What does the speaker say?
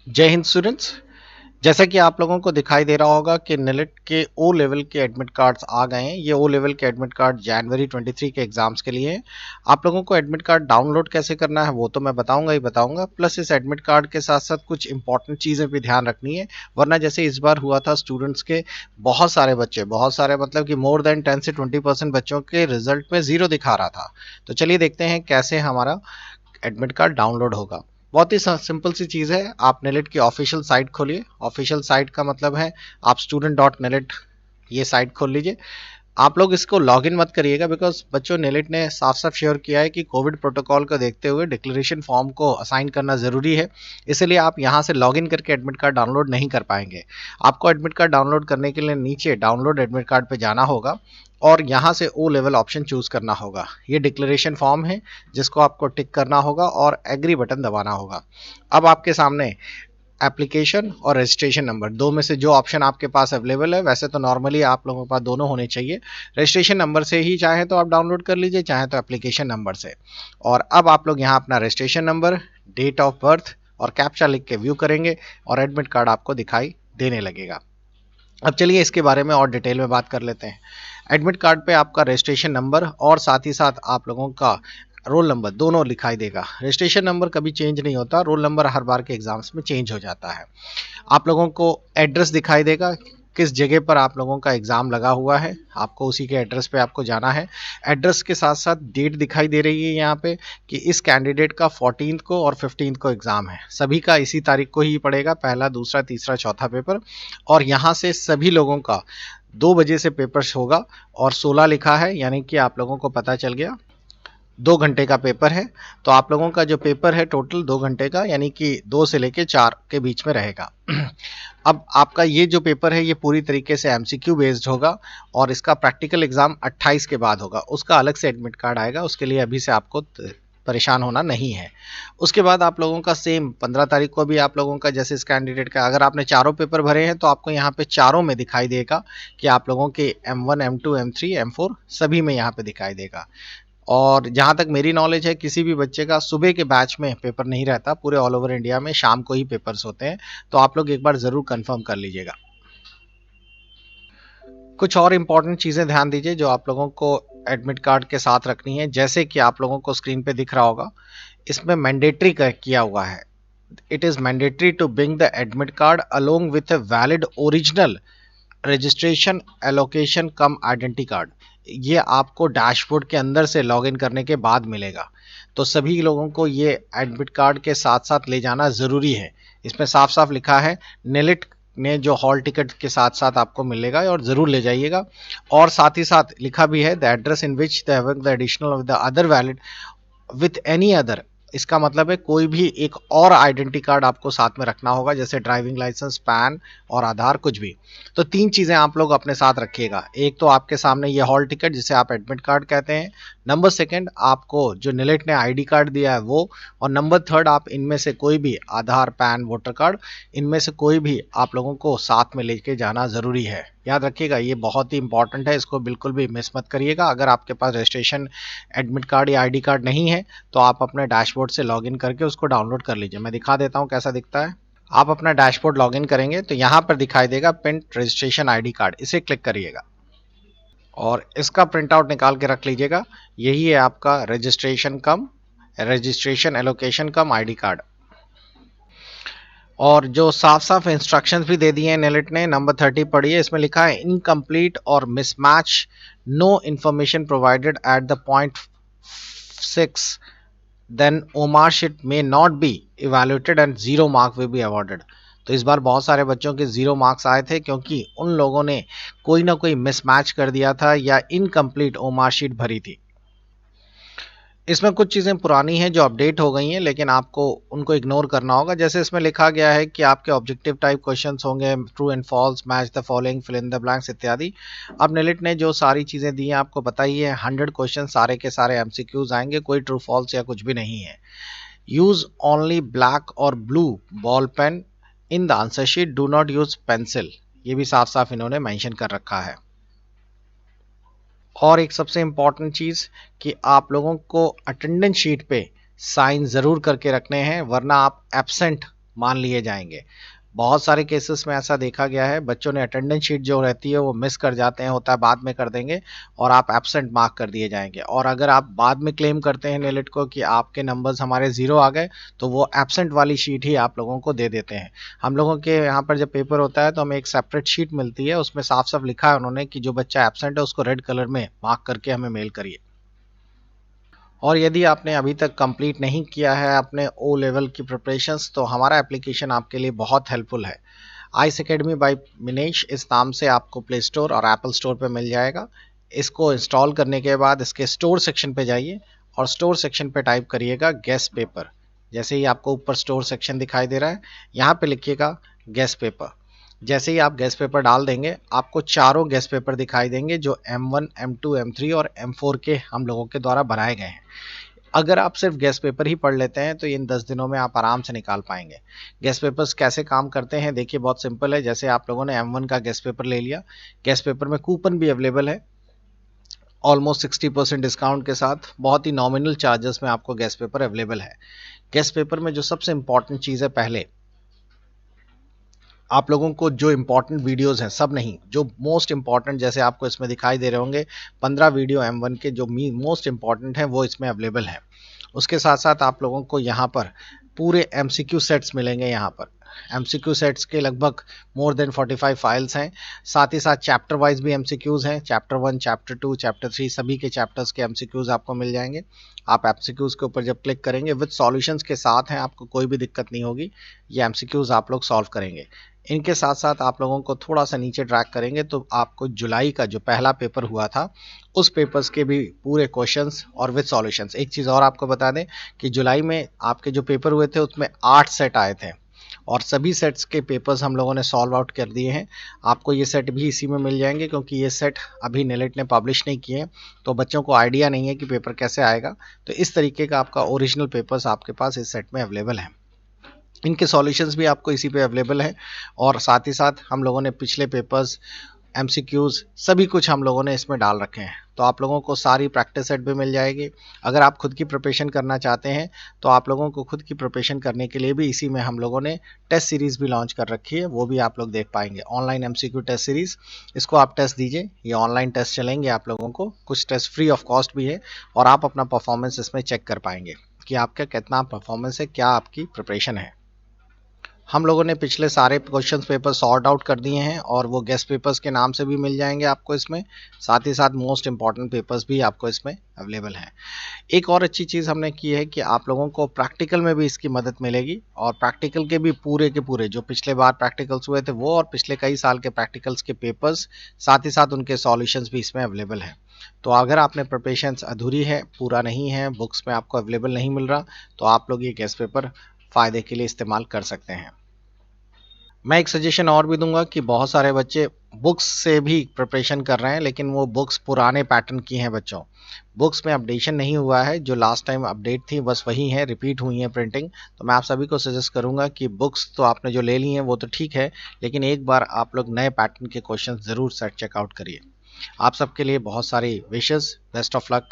जय हिंद स्टूडेंट्स। जैसा कि आप लोगों को दिखाई दे रहा होगा कि नेलेट के ओ लेवल के एडमिट कार्ड्स आ गए हैं। ये ओ लेवल के एडमिट कार्ड जनवरी 23 के एग्जाम्स के लिए हैं। आप लोगों को एडमिट कार्ड डाउनलोड कैसे करना है वो तो मैं बताऊंगा ही बताऊंगा, प्लस इस एडमिट कार्ड के साथ साथ कुछ इंपॉर्टेंट चीज़ें भी ध्यान रखनी है। वरना जैसे इस बार हुआ था, स्टूडेंट्स के बहुत सारे बच्चे, बहुत सारे मतलब कि मोर देन 10 से 20% बच्चों के रिजल्ट में जीरो दिखा रहा था। तो चलिए देखते हैं कैसे हमारा एडमिट कार्ड डाउनलोड होगा। बहुत ही सिंपल सी चीज़ है। आप नेलेट की ऑफिशियल साइट खोलिए। ऑफिशियल साइट का मतलब है आप student.nelet ये साइट खोल लीजिए। आप लोग इसको लॉगिन मत करिएगा, बिकॉज बच्चों नेलेट ने साफ साफ श्योर किया है कि कोविड प्रोटोकॉल को देखते हुए डिक्लेरेशन फॉर्म को असाइन करना ज़रूरी है। इसलिए आप यहाँ से लॉगिन करके एडमिट कार्ड डाउनलोड नहीं कर पाएंगे। आपको एडमिट कार्ड डाउनलोड करने के लिए नीचे डाउनलोड एडमिट कार्ड पे जाना होगा और यहाँ से ओ लेवल ऑप्शन चूज करना होगा। ये डिक्लेरेशन फॉर्म है जिसको आपको टिक करना होगा और एग्री बटन दबाना होगा। अब आपके सामने एप्लीकेशन और रजिस्ट्रेशन नंबर, दो में से जो ऑप्शन आपके पास अवेलेबल है। वैसे तो नॉर्मली आप लोगों के पास दोनों होने चाहिए। रजिस्ट्रेशन नंबर से ही चाहे तो आप डाउनलोड कर लीजिए, चाहे तो एप्लीकेशन नंबर से। और अब आप लोग यहाँ अपना registration number, date of birth और कैप्चा लिख के व्यू करेंगे और एडमिट कार्ड आपको दिखाई देने लगेगा। अब चलिए इसके बारे में और डिटेल में बात कर लेते हैं। एडमिट कार्ड पे आपका रजिस्ट्रेशन नंबर और साथ ही साथ आप लोगों का रोल नंबर दोनों दिखाई देगा। रजिस्ट्रेशन नंबर कभी चेंज नहीं होता, रोल नंबर हर बार के एग्जाम्स में चेंज हो जाता है। आप लोगों को एड्रेस दिखाई देगा, किस जगह पर आप लोगों का एग्ज़ाम लगा हुआ है, आपको उसी के एड्रेस पे आपको जाना है। एड्रेस के साथ साथ डेट दिखाई दे रही है यहाँ पे कि इस कैंडिडेट का 14 को और 15 को एग्ज़ाम है। सभी का इसी तारीख को ही पड़ेगा, पहला, दूसरा, तीसरा, चौथा पेपर। और यहाँ से सभी लोगों का 2 बजे से पेपर्स होगा और 16 लिखा है, यानी कि आप लोगों को पता चल गया 2 घंटे का पेपर है। तो आप लोगों का जो पेपर है टोटल 2 घंटे का, यानी कि 2 से लेके 4 के बीच में रहेगा। अब आपका ये जो पेपर है ये पूरी तरीके से एमसीक्यू बेस्ड होगा और इसका प्रैक्टिकल एग्जाम 28 के बाद होगा। उसका अलग से एडमिट कार्ड आएगा, उसके लिए अभी से आपको परेशान होना नहीं है। उसके बाद आप लोगों का सेम 15 तारीख को भी आप लोगों का, जैसे इस कैंडिडेट का अगर आपने चारों पेपर भरे हैं तो आपको यहाँ पे चारों में दिखाई देगा कि आप लोगों के M1 M2 M3 M4 सभी में यहाँ पे दिखाई देगा। और जहाँ तक मेरी नॉलेज है, किसी भी बच्चे का सुबह के बैच में पेपर नहीं रहता, पूरे ऑल ओवर इंडिया में शाम को ही पेपर्स होते हैं। तो आप लोग एक बार ज़रूर कंफर्म कर लीजिएगा। कुछ और इम्पॉर्टेंट चीज़ें ध्यान दीजिए जो आप लोगों को एडमिट कार्ड के साथ रखनी है। जैसे कि आप लोगों को स्क्रीन पे दिख रहा होगा, इसमें मैंडेटरी किया हुआ है। It is mandatory to bring the admit card along with a valid original registration allocation cum identity card. ये आपको डैशबोर्ड के अंदर से लॉगिन करने के बाद मिलेगा। तो सभी लोगों को ये एडमिट कार्ड के साथ साथ ले जाना ज़रूरी है। इसमें साफ साफ लिखा है, नेलिट ने जो हॉल टिकट के साथ साथ आपको मिलेगा और ज़रूर ले जाइएगा। और साथ ही साथ लिखा भी है, the address in which the additional of the other valid with any other. इसका मतलब है कोई भी एक और आइडेंटिटी कार्ड आपको साथ में रखना होगा, जैसे ड्राइविंग लाइसेंस, पैन और आधार, कुछ भी। तो 3 चीज़ें आप लोग अपने साथ रखिएगा। एक तो आपके सामने ये हॉल टिकट जिसे आप एडमिट कार्ड कहते हैं। नंबर सेकंड, आपको जो नेलेट ने आईडी कार्ड दिया है वो। और नंबर थर्ड, आप इनमें से कोई भी आधार, पैन, वोटर कार्ड, इनमें से कोई भी आप लोगों को साथ में लेके जाना ज़रूरी है। याद रखिएगा, ये बहुत ही इंपॉर्टेंट है, इसको बिल्कुल भी मिस मत करिएगा। अगर आपके पास रजिस्ट्रेशन एडमिट कार्ड या आईडी कार्ड नहीं है तो आप अपने डैशबोर्ड से लॉगिन करके उसको डाउनलोड कर लीजिए। मैं दिखा देता हूँ कैसा दिखता है। आप अपना डैशबोर्ड लॉगिन करेंगे तो यहाँ पर दिखाई देगा प्रिंट रजिस्ट्रेशन आईडी कार्ड, इसे क्लिक करिएगा और इसका प्रिंट आउट निकाल के रख लीजिएगा। यही है आपका रजिस्ट्रेशन एलोकेशन कम आईडी कार्ड। और जो साफ साफ इंस्ट्रक्शंस भी दे दिए हैं नेलेट ने, नंबर 30 पढ़िए। इसमें लिखा है, इनकम्प्लीट और mismatch, no information provided at the point 6, then OMR sheet में not be evaluated and 0 mark will be awarded. तो इस बार बहुत सारे बच्चों के 0 मार्क्स आए थे क्योंकि उन लोगों ने कोई ना कोई मिसमैच कर दिया था या इनकम्प्लीट ओमार शीट भरी थी। इसमें कुछ चीज़ें पुरानी हैं जो अपडेट हो गई हैं, लेकिन आपको उनको इग्नोर करना होगा। जैसे इसमें लिखा गया है कि आपके ऑब्जेक्टिव टाइप क्वेश्चंस होंगे, true and false, match the following, fill in the blanks इत्यादि। अब नेलिट ने जो सारी चीज़ें दी हैं आपको पता ही है, 100 क्वेश्चन सारे के सारे एमसीक्यूज आएंगे, कोई ट्रू फॉल्स या कुछ भी नहीं है। यूज ओनली ब्लैक और blue ball pain in the answer sheet, do not use pencil. ये भी साफ साफ इन्होंने मेंशन कर रखा है। और एक सबसे इम्पॉर्टेंट चीज़ कि आप लोगों को अटेंडेंस शीट पे साइन ज़रूर करके रखने हैं, वरना आप एब्सेंट मान लिए जाएंगे। बहुत सारे केसेस में ऐसा देखा गया है, बच्चों ने अटेंडेंस शीट जो रहती है वो मिस कर जाते हैं, होता है बाद में कर देंगे और आप एब्सेंट मार्क कर दिए जाएंगे। और अगर आप बाद में क्लेम करते हैं नेलिट को कि आपके नंबर्स हमारे जीरो आ गए, तो वो एब्सेंट वाली शीट ही आप लोगों को दे देते हैं। हम लोगों के यहाँ पर जब पेपर होता है तो हमें एक सेपरेट शीट मिलती है, उसमें साफ साफ लिखा है उन्होंने कि जो बच्चा एब्सेंट है उसको रेड कलर में मार्क करके हमें मेल करिए। और यदि आपने अभी तक कंप्लीट नहीं किया है अपने ओ लेवल की प्रिपरेशंस, तो हमारा एप्लीकेशन आपके लिए बहुत हेल्पफुल है। आइस एकेडमी बाय मिनेश इस नाम से आपको प्ले स्टोर और एप्पल स्टोर पे मिल जाएगा। इसको इंस्टॉल करने के बाद इसके स्टोर सेक्शन पे जाइए और स्टोर सेक्शन पे टाइप करिएगा गेस पेपर। जैसे ही आपको ऊपर स्टोर सेक्शन दिखाई दे रहा है, यहाँ पे लिखिएगा गेस पेपर। जैसे ही आप गेस पेपर डाल देंगे, आपको चारों गेस पेपर दिखाई देंगे जो M1, M2, M3 और M4 के हम लोगों के द्वारा बनाए गए हैं। अगर आप सिर्फ गेस्ट पेपर ही पढ़ लेते हैं तो इन 10 दिनों में आप आराम से निकाल पाएंगे। गेस्ट पेपर्स कैसे काम करते हैं देखिए, बहुत सिंपल है। जैसे आप लोगों ने M1 का गेस्ट पेपर ले लिया, गेस्ट पेपर में कूपन भी अवेलेबल है ऑलमोस्ट 60% डिस्काउंट के साथ, बहुत ही नॉमिनल चार्जेस में आपको गेस्ट पेपर अवेलेबल है। गेस्ट पेपर में जो सबसे इंपॉर्टेंट चीज़ है, पहले आप लोगों को जो इंपॉर्टेंट वीडियोस हैं, सब नहीं, जो मोस्ट इंपॉर्टेंट जैसे आपको इसमें दिखाई दे रहे होंगे 15 वीडियो M1 के जो मोस्ट इंपॉर्टेंट हैं वो इसमें अवेलेबल है। उसके साथ साथ आप लोगों को यहाँ पर पूरे MCQ सेट्स मिलेंगे। यहाँ पर MCQ सेट्स के लगभग मोर देन 45 फाइल्स हैं। साथ ही साथ चैप्टर वाइज भी MCQs हैं, चैप्टर 1, चैप्टर 2, चैप्टर 3 सभी के चैप्टर्स के MCQs आपको मिल जाएंगे। आप MCQs के ऊपर जब क्लिक करेंगे विद सॉल्यूशंस के साथ हैं, आपको कोई भी दिक्कत नहीं होगी, ये MCQs आप लोग सॉल्व करेंगे। इनके साथ साथ आप लोगों को थोड़ा सा नीचे ट्रैक करेंगे तो आपको जुलाई का जो पहला पेपर हुआ था उस पेपर्स के भी पूरे क्वेश्चंस और विद सॉल्यूशंस। एक चीज़ और आपको बता दें कि जुलाई में आपके जो पेपर हुए थे उसमें 8 सेट आए थे और सभी सेट्स के पेपर्स हम लोगों ने सॉल्व आउट कर दिए हैं। आपको ये सेट भी इसी में मिल जाएंगे क्योंकि ये सेट अभी नेलेट ने पब्लिश नहीं किए हैं, तो बच्चों को आइडिया नहीं है कि पेपर कैसे आएगा। तो इस तरीके का आपका ओरिजिनल पेपर्स आपके पास इस सेट में अवेलेबल है। इनके सॉल्यूशंस भी आपको इसी पे अवेलेबल है और साथ ही साथ हम लोगों ने पिछले पेपर्स, MCQs सभी कुछ हम लोगों ने इसमें डाल रखे हैं। तो आप लोगों को सारी प्रैक्टिस सेट भी मिल जाएगी। अगर आप खुद की प्रिपरेशन करना चाहते हैं तो आप लोगों को खुद की प्रिपरेशन करने के लिए भी इसी में हम लोगों ने टेस्ट सीरीज़ भी लॉन्च कर रखी है, वो भी आप लोग देख पाएंगे। ऑनलाइन MCQ टेस्ट सीरीज़, इसको आप टेस्ट दीजिए। ये ऑनलाइन टेस्ट चलेंगे, आप लोगों को कुछ टेस्ट फ्री ऑफ कॉस्ट भी है और आप अपना परफॉर्मेंस इसमें चेक कर पाएंगे कि आपका कितना परफॉर्मेंस है, क्या आपकी प्रिपरेशन है। हम लोगों ने पिछले सारे क्वेश्चन पेपर सॉर्ट आउट कर दिए हैं और वो गेस्ट पेपर्स के नाम से भी मिल जाएंगे आपको इसमें। साथ ही साथ मोस्ट इंपॉर्टेंट पेपर्स भी आपको इसमें अवेलेबल हैं। एक और अच्छी चीज़ हमने की है कि आप लोगों को प्रैक्टिकल में भी इसकी मदद मिलेगी और प्रैक्टिकल के भी पूरे जो पिछले बार प्रैक्टिकल्स हुए थे वो और पिछले कई साल के प्रैक्टिकल्स के पेपर्स, साथ ही साथ उनके सॉल्यूशंस भी इसमें अवेलेबल हैं। तो अगर आपने प्रिपरेशंस अधूरी है, पूरा नहीं है, बुक्स में आपको अवेलेबल नहीं मिल रहा, तो आप लोग ये गेस्ट पेपर फ़ायदे के लिए इस्तेमाल कर सकते हैं। मैं एक सजेशन और भी दूंगा कि बहुत सारे बच्चे बुक्स से भी प्रिपरेशन कर रहे हैं लेकिन वो बुक्स पुराने पैटर्न की हैं। बच्चों, बुक्स में अपडेशन नहीं हुआ है, जो लास्ट टाइम अपडेट थी बस वही है, रिपीट हुई है प्रिंटिंग। तो मैं आप सभी को सजेस्ट करूंगा कि बुक्स तो आपने जो ले ली हैं वो तो ठीक है, लेकिन एक बार आप लोग नए पैटर्न के क्वेश्चन ज़रूर सेट चेकआउट करिए। आप सबके लिए बहुत सारी विशेस, बेस्ट ऑफ लक।